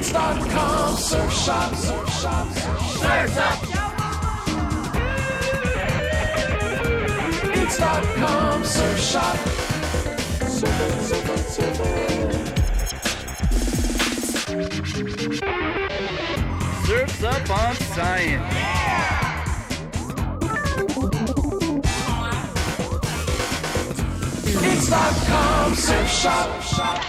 It's.com, surf shop, surf shop, surf up. It's.com, surf shop. Surf's up on science. It's.com, surf shop.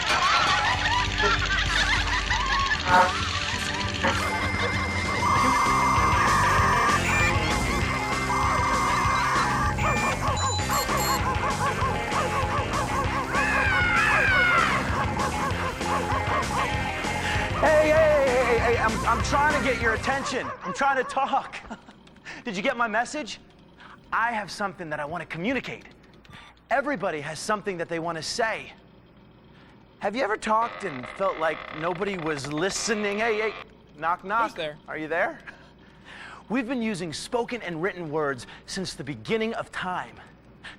Hey, I'm trying to get your attention. I'm trying to talk. Did you get my message? I have something that I want to communicate. Everybody has something that they want to say. Have you ever talked and felt like nobody was listening? Hey, knock, knock. Who's there? Are you there? We've been using spoken and written words since the beginning of time.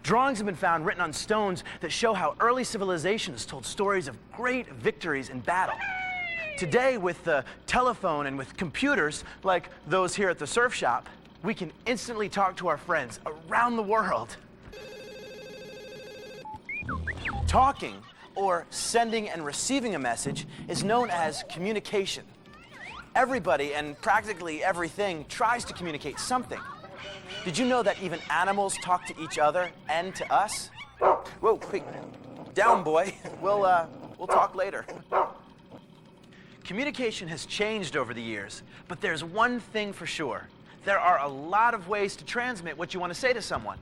Drawings have been found written on stones that show how early civilizations told stories of great victories in battle. Today, with the telephone and with computers, like those here at the surf shop, we can instantly talk to our friends around the world. Talking, or sending and receiving a message, is known as communication. Everybody and practically everything tries to communicate something. Did you know that even animals talk to each other and to us? Whoa, hey, down, boy. We'll talk later. Communication has changed over the years, but there's one thing for sure. There are a lot of ways to transmit what you want to say to someone.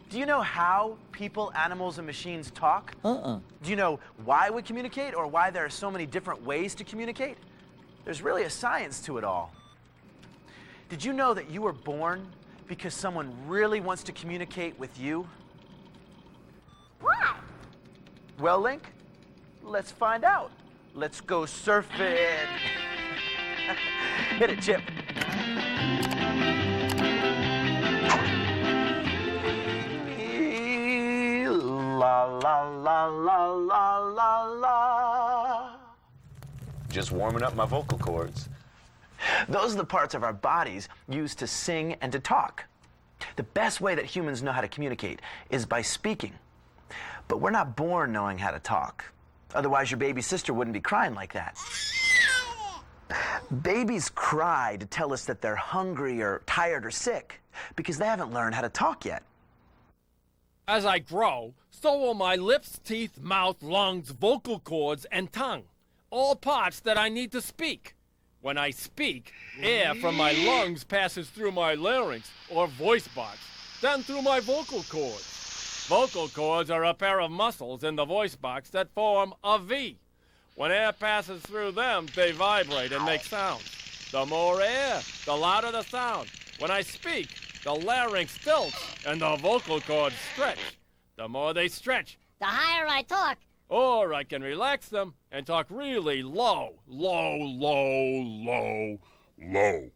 Do you know how people, animals, and machines talk? Do you know why we communicate or why there are so many different ways to communicate? There's really a science to it all. Did you know that you were born because someone really wants to communicate with you? What? Well, Link, let's find out. Let's go surfing. Hit it, Chip. La la la la la la la. Just warming up my vocal cords. Those are the parts of our bodies used to sing and to talk. The best way that humans know how to communicate is by speaking. But we're not born knowing how to talk. Otherwise, your baby sister wouldn't be crying like that. Babies cry to tell us that they're hungry or tired or sick because they haven't learned how to talk yet. As I grow, so will my lips, teeth, mouth, lungs, vocal cords, and tongue. All parts that I need to speak. When I speak, air from my lungs passes through my larynx, or voice box, then through my vocal cords. Vocal cords are a pair of muscles in the voice box that form a V. When air passes through them, they vibrate and make sounds. The more air, the louder the sound. When I speak, the larynx tilts and the vocal cords stretch. The more they stretch, The higher I talk, or I can relax them and talk really low, low, low, low, low.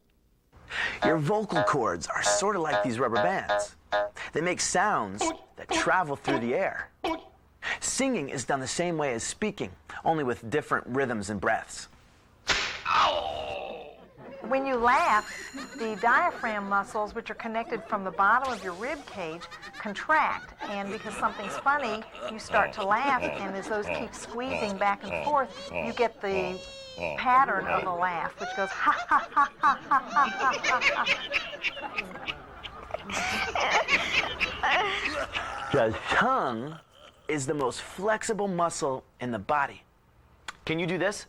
Your vocal cords are sort of like these rubber bands. They make sounds that travel through the air. Singing is done the same way as speaking, only with different rhythms and breaths. When you laugh, the diaphragm muscles, which are connected from the bottom of your rib cage, contract. And because something's funny, you start to laugh, and as those keep squeezing back and forth, you get the pattern of the laugh, which goes ha ha ha ha ha ha ha ha. The tongue is the most flexible muscle in the body. Can you do this?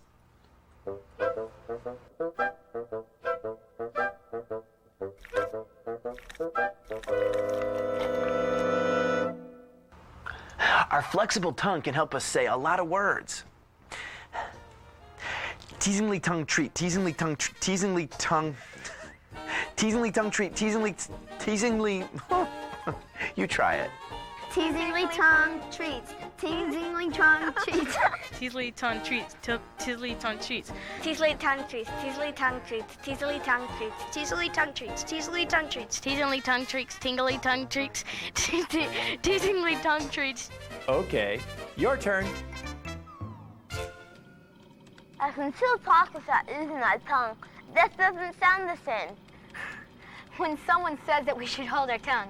Our flexible tongue can help us say a lot of words. Teasingly tongue treat, teasingly tongue, teasingly tongue, teasingly tongue treat, teasingly, you try it. Teasingly tongue treats. Teasingly tongue treats. Teasingly tongue treats. Teasingly tongue treats. Teasingly tongue treats. Teasingly tongue treats. Teasingly tongue treats. Teasingly tongue treats. Teasingly tongue treats. Teasingly tongue treats. Tingly tongue treats. Teasingly tongue treats. Okay, your turn. I can still talk without using my tongue. That doesn't sound the same. When someone says that we should hold our tongue,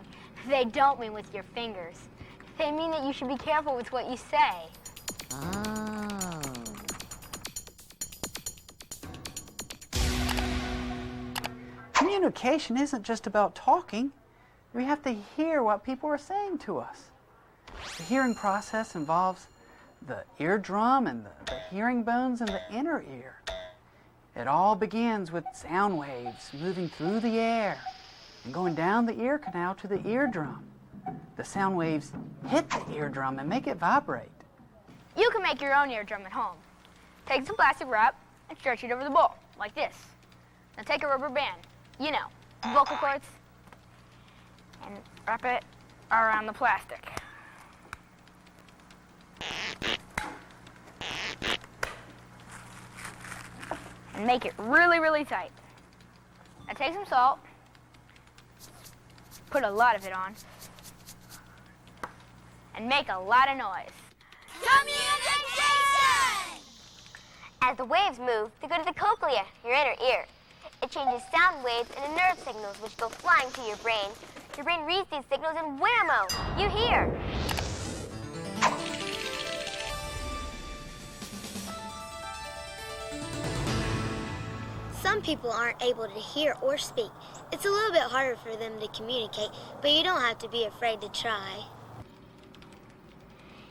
they don't mean with your fingers. They mean that you should be careful with what you say. Communication isn't just about talking. We have to hear what people are saying to us. The hearing process involves the eardrum and the hearing bones in the inner ear. It all begins with sound waves moving through the air and going down the ear canal to the eardrum. The sound waves hit the eardrum and make it vibrate. You can make your own eardrum at home. Take some plastic wrap and stretch it over the bowl, like this. Now take a rubber band, you know, vocal cords, and wrap it around the plastic. And make it really, really tight. Now take some salt, put a lot of it on, and make a lot of noise. Communication! As the waves move, they go to the cochlea, your inner ear. It changes sound waves into nerve signals which go flying to your brain. Your brain reads these signals and whammo, you hear. Some people aren't able to hear or speak. It's a little bit harder for them to communicate, but you don't have to be afraid to try.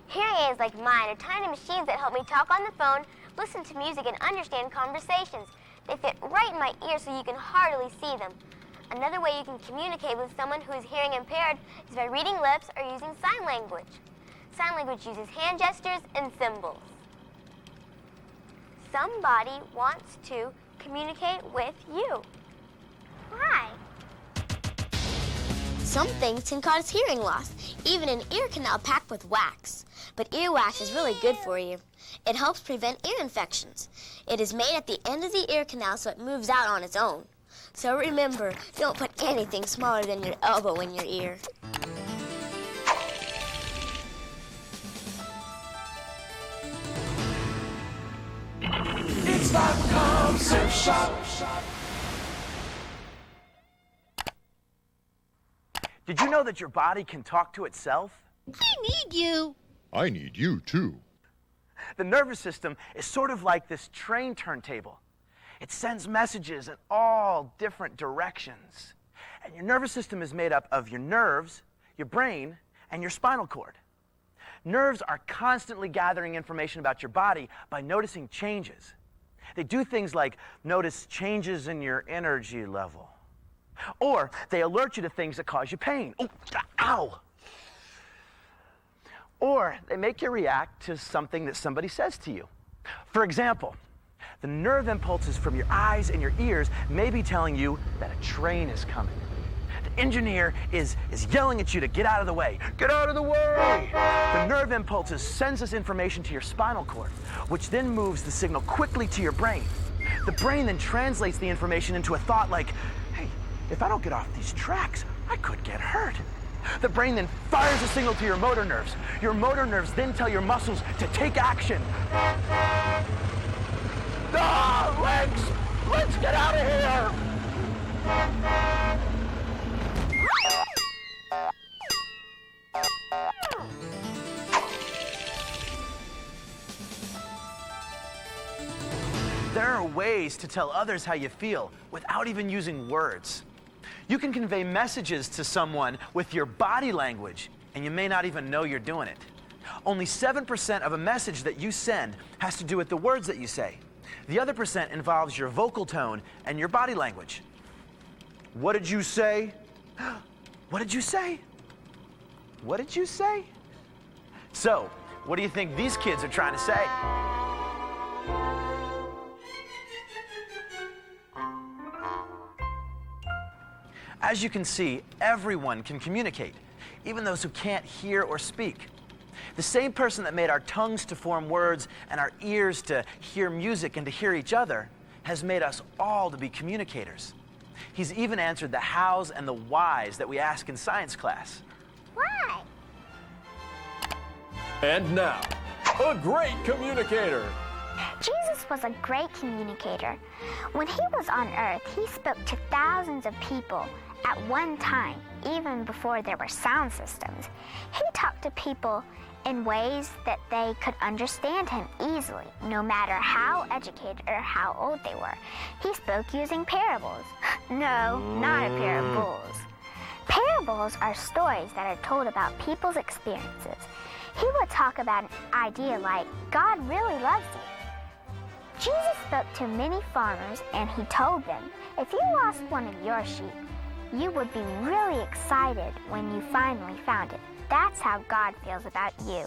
Hearing aids like mine are tiny machines that help me talk on the phone, listen to music, and understand conversations. They fit right in my ear so you can hardly see them. Another way you can communicate with someone who is hearing impaired is by reading lips or using sign language. Sign language uses hand gestures and symbols. Somebody wants to communicate with you. Hi. Some things can cause hearing loss, even an ear canal packed with wax. But earwax is really good for you. It helps prevent ear infections. It is made at the end of the ear canal so it moves out on its own. So remember, don't put anything smaller than your elbow in your ear. It's .com Surf Shop. Did you know that your body can talk to itself? I need you. I need you, too. The nervous system is sort of like this train turntable. It sends messages in all different directions. And your nervous system is made up of your nerves, your brain, and your spinal cord. Nerves are constantly gathering information about your body by noticing changes. They do things like notice changes in your energy level. Or they alert you to things that cause you pain. Oh, ow! Or they make you react to something that somebody says to you. For example, the nerve impulses from your eyes and your ears may be telling you that a train is coming. The engineer is yelling at you to get out of the way. Get out of the way! The nerve impulses sends this information to your spinal cord, which then moves the signal quickly to your brain. The brain then translates the information into a thought like, hey, if I don't get off these tracks, I could get hurt. The brain then fires a signal to your motor nerves. Your motor nerves then tell your muscles to take action. Ah, legs! Let's get out of here! There are ways to tell others how you feel without even using words. You can convey messages to someone with your body language, and you may not even know you're doing it. Only 7% of a message that you send has to do with the words that you say. The other percent involves your vocal tone and your body language. What did you say? What did you say? What did you say? So, what do you think these kids are trying to say? As you can see, everyone can communicate, even those who can't hear or speak. The same person that made our tongues to form words and our ears to hear music and to hear each other has made us all to be communicators. He's even answered the hows and the whys that we ask in science class. Why? And now, a great communicator. Jesus was a great communicator. When he was on earth, he spoke to thousands of people at one time, even before there were sound systems. He talked to people in ways that they could understand him easily, no matter how educated or how old they were. He spoke using parables. No, not a pair of bulls. Parables are stories that are told about people's experiences. He would talk about an idea like, God really loves you. Jesus spoke to many farmers and he told them, if you lost one of your sheep, you would be really excited when you finally found it. That's how God feels about you.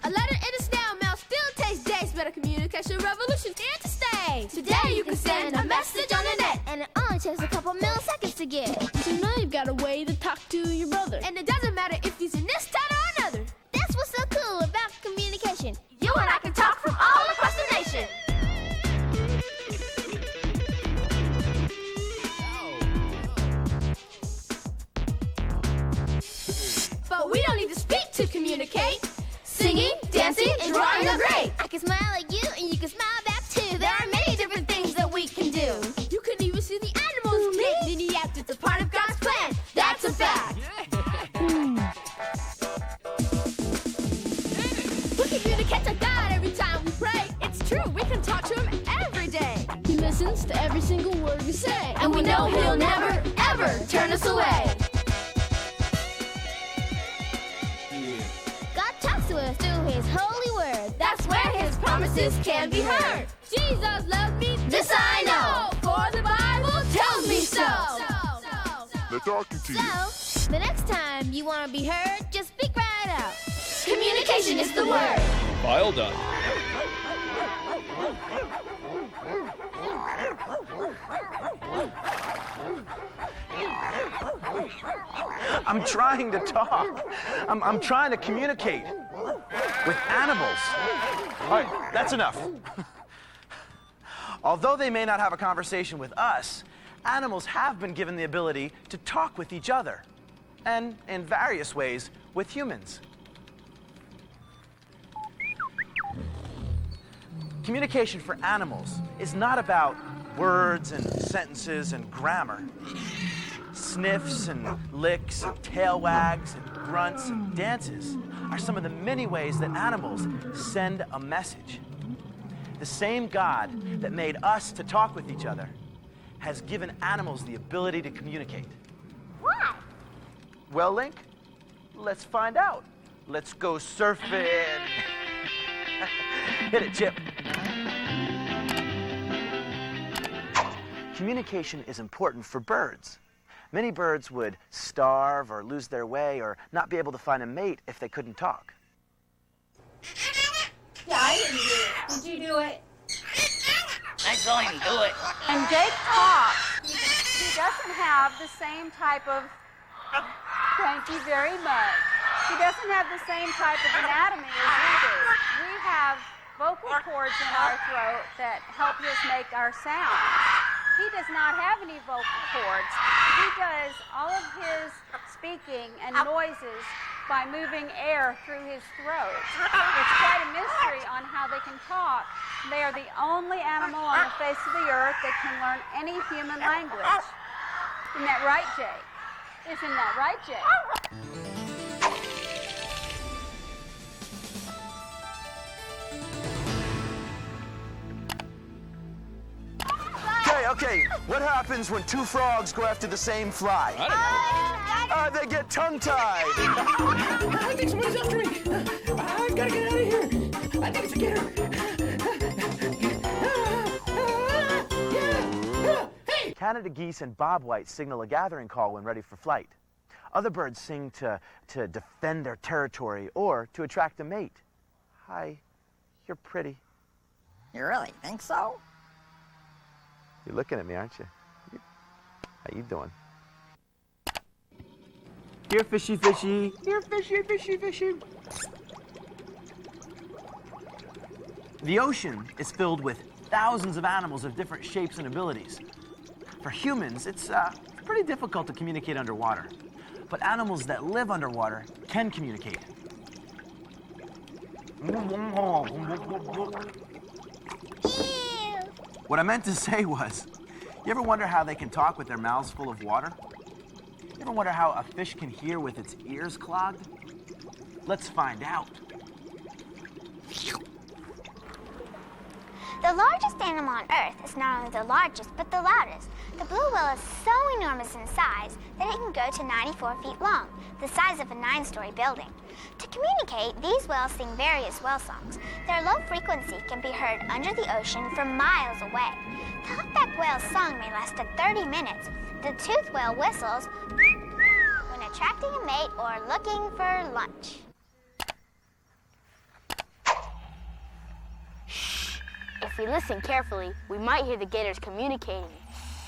A letter in a snail mail still takes days, but a communication revolution's here to stay. Today you can send a message on the net, And it only takes a couple milliseconds to get. so now you've got a way to talk to your brother. And it doesn't matter if he's in this town or another. That's what's so cool about communication. You and I can talk from all across the nation. But we don't need to speak to communicate. Singing, dancing, and drawing are great. I can smile at you and you can smile back too. There are many different things that we can do. You can even see the animals naked in the act. It's a part of God's plan. That's a fact. We communicate to God every time we pray. It's true, we can talk to him every day. He listens to every single word we say. And we know he'll never, ever turn us away. God talks to us through his holy word. That's where his promises can be heard. Jesus loves me, this I know, for the Bible tells me so. They're talking to you. So, the next time you want to be heard, just speak right out. Communication is the word. File done. I'm trying to talk. I'm trying to communicate with animals. All right, that's enough. Although they may not have a conversation with us, animals have been given the ability to talk with each other, and in various ways with humans. Communication for animals is not about words and sentences and grammar. Sniffs and licks and tail wags and grunts and dances are some of the many ways that animals send a message. The same God that made us to talk with each other has given animals the ability to communicate. Why? Well, Link, let's find out. Let's go surfing. Hit it, Chip. Communication is important for birds. Many birds would starve or lose their way or not be able to find a mate if they couldn't talk. Yeah, I didn't do it. Did you do it? I saw him do it. And Jake talks. He doesn't have the same type of, thank you very much. He doesn't have the same type of anatomy as we do. We have vocal cords in our throat that help us make our sound. He does not have any vocal cords. He does all of his speaking and noises by moving air through his throat. It's quite a mystery on how they can talk. They are the only animal on the face of the earth that can learn any human language. Isn't that right, Jake? Isn't that right, Jake? Okay, what happens when two frogs go after the same fly? They get tongue-tied. I think somebody's after me. I've got to get out of here. I think it's a gator. Hey! Canada geese and bobwhite signal a gathering call when ready for flight. Other birds sing to defend their territory or to attract a mate. Hi, you're pretty. You really think so? You're looking at me, aren't you? How you doing? Here, fishy, fishy. Here, fishy, fishy, fishy. The ocean is filled with thousands of animals of different shapes and abilities. For humans, it's pretty difficult to communicate underwater. But animals that live underwater can communicate. What I meant to say was, you ever wonder how they can talk with their mouths full of water? You ever wonder how a fish can hear with its ears clogged? Let's find out. The largest animal on Earth is not only the largest, but the loudest. The blue whale is so enormous in size that it can go to 94 feet long, the size of a 9-story building. To communicate, these whales sing various whale songs. Their low frequency can be heard under the ocean from miles away. The humpback whale's song may last to 30 minutes. The toothed whale whistles when attracting a mate or looking for lunch. If we listen carefully, we might hear the gators communicating.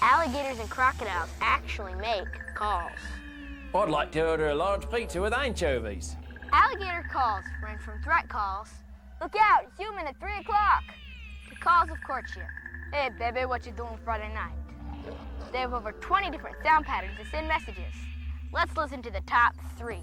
Alligators and crocodiles actually make calls. I'd like to order a large pizza with anchovies. Alligator calls range from threat calls, look out, human at 3 o'clock, to calls of courtship. Hey, baby, what you doing Friday night? They have over 20 different sound patterns to send messages. Let's listen to the top 3.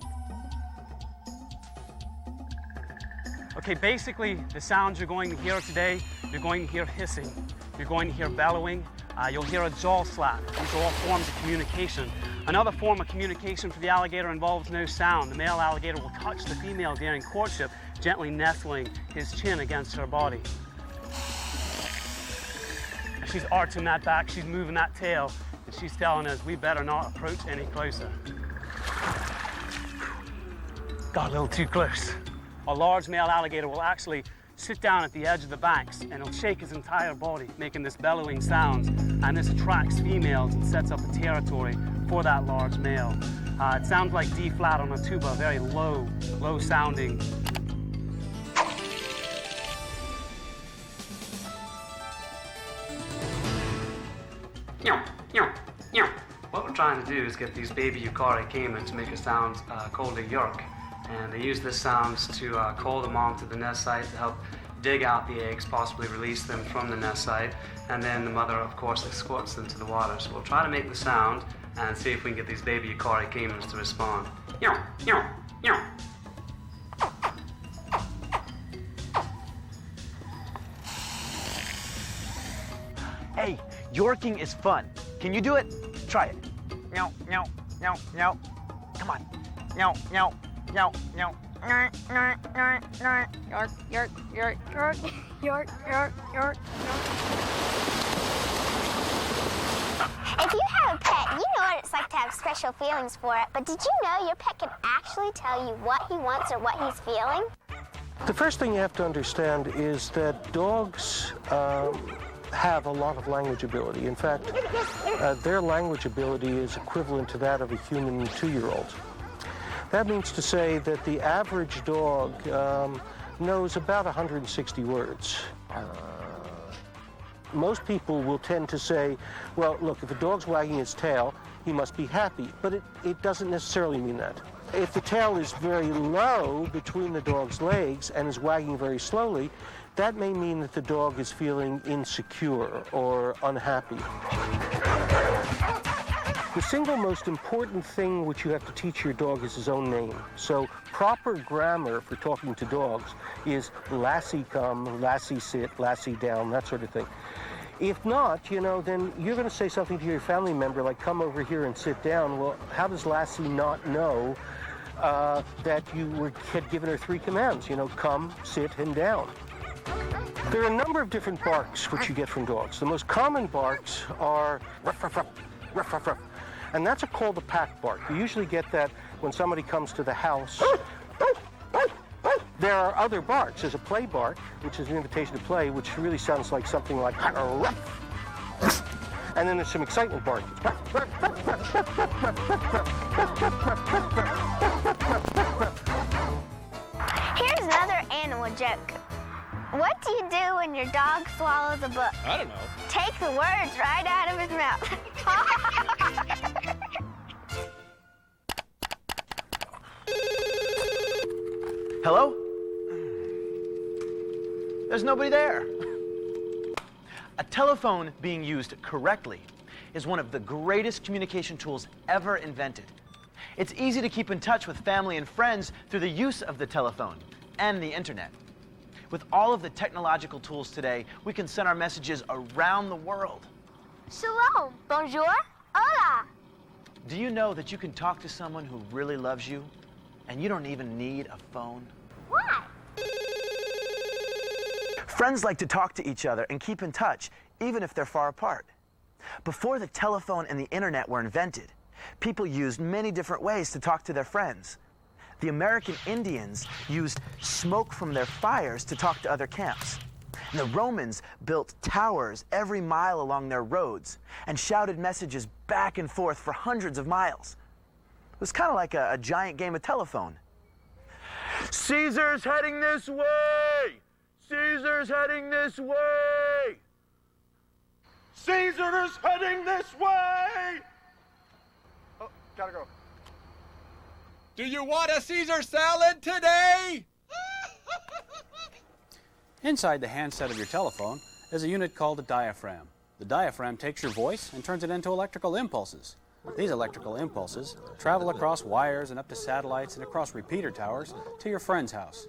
Okay, basically, the sounds you're going to hear today, you're going to hear hissing, you're going to hear bellowing, you'll hear a jaw slap. These are all forms of communication. Another form of communication for the alligator involves no sound. The male alligator will touch the female during courtship, gently nestling his chin against her body. She's arching that back, she's moving that tail, and she's telling us we better not approach any closer. Got a little too close. A large male alligator will actually sit down at the edge of the banks and he'll shake his entire body, making this bellowing sound, and this attracts females and sets up a territory for that large male. It sounds like D flat on a tuba, very low sounding. What we're trying to do is get these baby Eukarya caimans to make a sound called a yerk. And they use this sounds to call the mom to the nest site to help dig out the eggs, possibly release them from the nest site, and then the mother, of course, escorts them to the water. So we'll try to make the sound and see if we can get these baby Eukarya caimans to respond. Hey, yorking is fun. Can you do it? Try it. Meow, meow, meow, meow. Come on. Meow, meow, meow, meow. York, york, york, york, york, york, york. If you have a pet, you know what it's like to have special feelings for it. But did you know your pet can actually tell you what he wants or what he's feeling? The first thing you have to understand is that dogs have a lot of language ability. In fact, their language ability is equivalent to that of a human 2-year-old. That means to say that the average dog knows about 160 words. Most people will tend to say, well, look, if a dog's wagging its tail, he must be happy. But it doesn't necessarily mean that. If the tail is very low between the dog's legs and is wagging very slowly, that may mean that the dog is feeling insecure or unhappy. The single most important thing which you have to teach your dog is his own name. So proper grammar for talking to dogs is lassie come, lassie sit, lassie down, that sort of thing. If not, then you're going to say something to your family member like, come over here and sit down. Well, how does lassie not know that you had given her 3 commands? Come, sit, and down. There are a number of different barks which you get from dogs. The most common barks are ruff, ruff, ruff, ruff, ruff, ruff. And that's called a pack bark. You usually get that when somebody comes to the house. There are other barks. There's a play bark, which is an invitation to play, which really sounds like something like ruff. And then there's some excitement bark. Here's another animal joke. What do you do when your dog swallows a book? I don't know. Take the words right out of his mouth. Hello? There's nobody there. A telephone being used correctly is one of the greatest communication tools ever invented. It's easy to keep in touch with family and friends through the use of the telephone and the internet. With all of the technological tools today, we can send our messages around the world. Shalom. Bonjour. Hola. Do you know that you can talk to someone who really loves you and you don't even need a phone? Why? Friends like to talk to each other and keep in touch, even if they're far apart. Before the telephone and the internet were invented, people used many different ways to talk to their friends. The American Indians used smoke from their fires to talk to other camps. And the Romans built towers every mile along their roads and shouted messages back and forth for hundreds of miles. It was kind of like a giant game of telephone. Caesar's heading this way! Caesar's heading this way! Caesar is heading this way! Oh, gotta go. Do you want a Caesar salad today? Inside the handset of your telephone is a unit called a diaphragm. The diaphragm takes your voice and turns it into electrical impulses. These electrical impulses travel across wires and up to satellites and across repeater towers to your friend's house.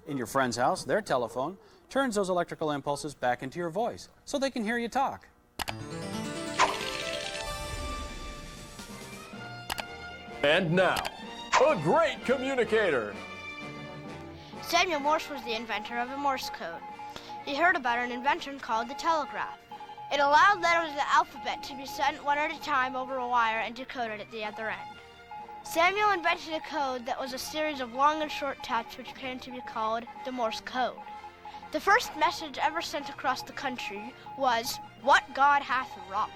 In your friend's house, their telephone turns those electrical impulses back into your voice so they can hear you talk. And now, a great communicator. Samuel Morse was the inventor of the Morse code. He heard about an invention called the telegraph. It allowed letters of the alphabet to be sent one at a time over a wire and decoded at the other end. Samuel invented a code that was a series of long and short taps which came to be called the Morse code. The first message ever sent across the country was, "What God hath wrought."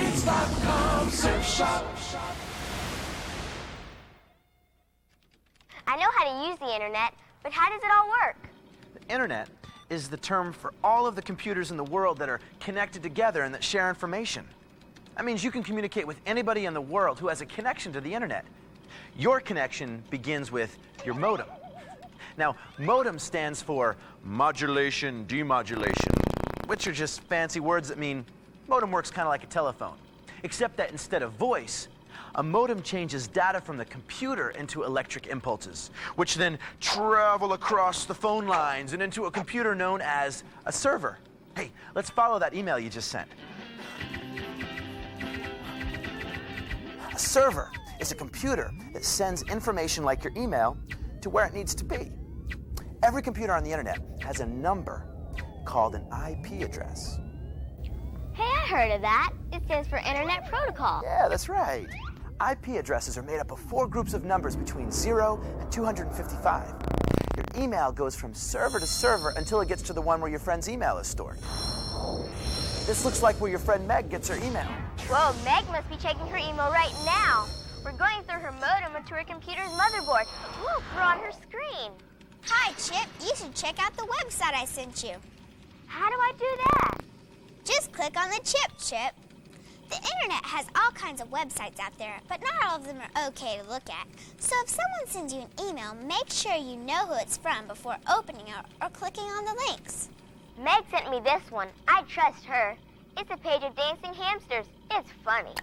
It's .com shop. I know how to use the internet, but how does it all work? The internet is the term for all of the computers in the world that are connected together and that share information. That means you can communicate with anybody in the world who has a connection to the internet. Your connection begins with your modem. Now, modem stands for modulation, demodulation, which are just fancy words that mean modem works kind of like a telephone, except that instead of voice, a modem changes data from the computer into electric impulses, which then travel across the phone lines and into a computer known as a server. Hey, let's follow that email you just sent. A server is a computer that sends information like your email to where it needs to be. Every computer on the internet has a number called an IP address. Hey, I heard of that. It stands for Internet Protocol. Yeah, that's right. IP addresses are made up of 4 groups of numbers between 0 and 255. Your email goes from server to server until it gets to the one where your friend's email is stored. This looks like where your friend Meg gets her email. Whoa, Meg must be checking her email right now. We're going through her modem to her computer's motherboard. Look, we're on her screen. Hi, Chip. You should check out the website I sent you. How do I do that? Just click on the Chip. The internet has all kinds of websites out there, but not all of them are okay to look at. So if someone sends you an email, make sure you know who it's from before opening it or clicking on the links. Meg sent me this one. I trust her. It's a page of dancing hamsters. It's funny.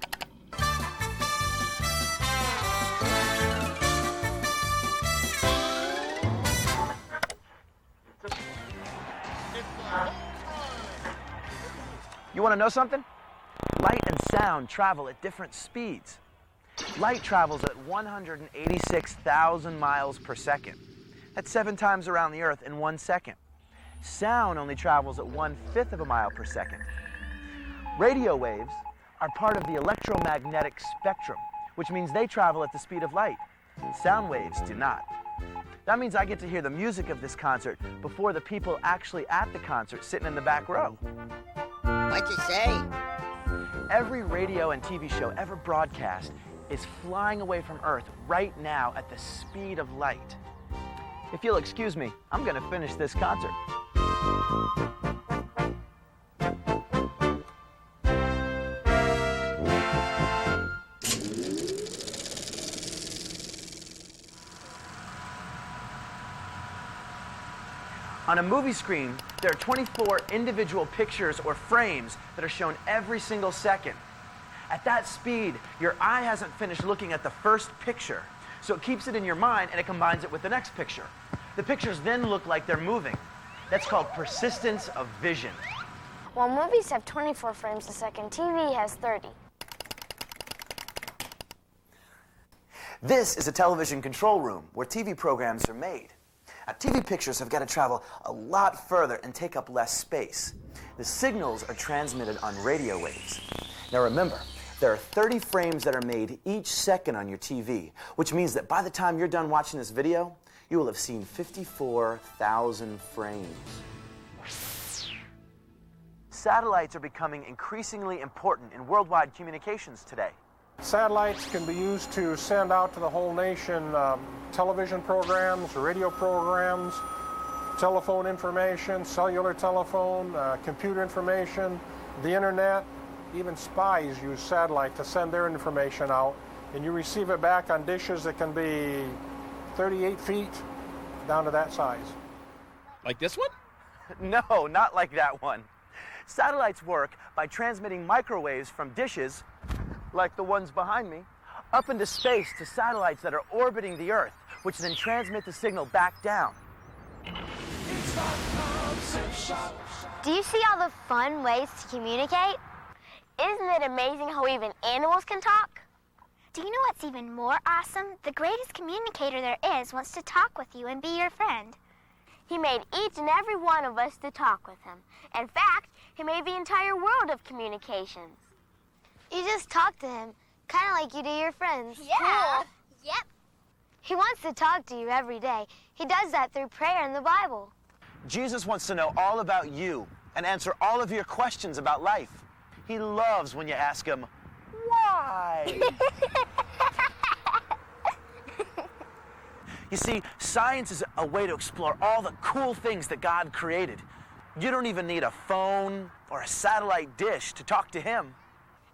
You want to know something? Light and sound travel at different speeds. Light travels at 186,000 miles per second. That's 7 times around the Earth in 1 second. Sound only travels at 1/5 of a mile per second. Radio waves are part of the electromagnetic spectrum, which means they travel at the speed of light. Sound waves do not. That means I get to hear the music of this concert before the people actually at the concert sitting in the back row. What'd you say? Every radio and TV show ever broadcast is flying away from Earth right now at the speed of light. If you'll excuse me, I'm gonna finish this concert. On a movie screen, there are 24 individual pictures or frames that are shown every single second. At that speed, your eye hasn't finished looking at the first picture, so it keeps it in your mind and it combines it with the next picture. The pictures then look like they're moving. That's called persistence of vision. While movies have 24 frames a second, TV has 30. This is a television control room where TV programs are made. Now, TV pictures have got to travel a lot further and take up less space. The signals are transmitted on radio waves. Now remember, there are 30 frames that are made each second on your TV, which means that by the time you're done watching this video, you will have seen 54,000 frames. Satellites are becoming increasingly important in worldwide communications today. Satellites can be used to send out to the whole nation television programs, radio programs, telephone information, cellular telephone, computer information, the internet. Even spies use satellite to send their information out, and you receive it back on dishes that can be 38 feet down to that size. Like this one? No, not like that one. Satellites work by transmitting microwaves from dishes, like the ones behind me, up into space to satellites that are orbiting the Earth, which then transmit the signal back down. Do you see all the fun ways to communicate? Isn't it amazing how even animals can talk? Do you know what's even more awesome? The greatest communicator there is wants to talk with you and be your friend. He made each and every one of us to talk with him. In fact, he made the entire world of communications. You just talk to him, kind of like you do your friends. Yeah. Cool. Yep. He wants to talk to you every day. He does that through prayer in the Bible. Jesus wants to know all about you and answer all of your questions about life. He loves when you ask him, why? You see, science is a way to explore all the cool things that God created. You don't even need a phone or a satellite dish to talk to him.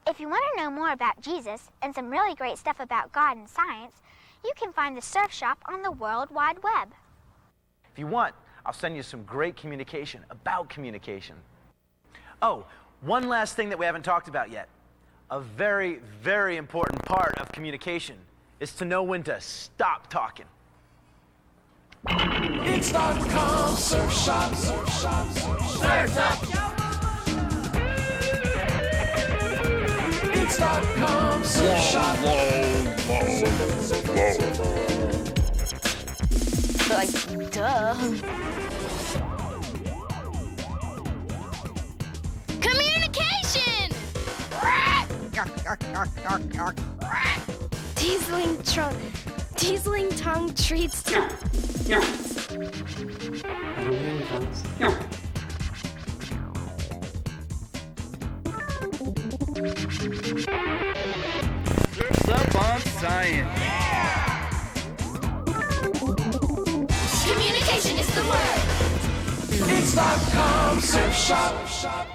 If you want to know more about Jesus and some really great stuff about God and science, you can find the Surf Shop on the World Wide Web. If you want, I'll send you some great communication about communication. Oh, one last thing that we haven't talked about yet. A very, very important part of communication is to know when to stop talking. It's .com Surf Shop. Surf Shop. Surf Shop. It's .com Surf Shop. Like, duh. Communication! Teasling tongue treats to... Surf's up on science. Communication is the word. It's .com Surf Shop.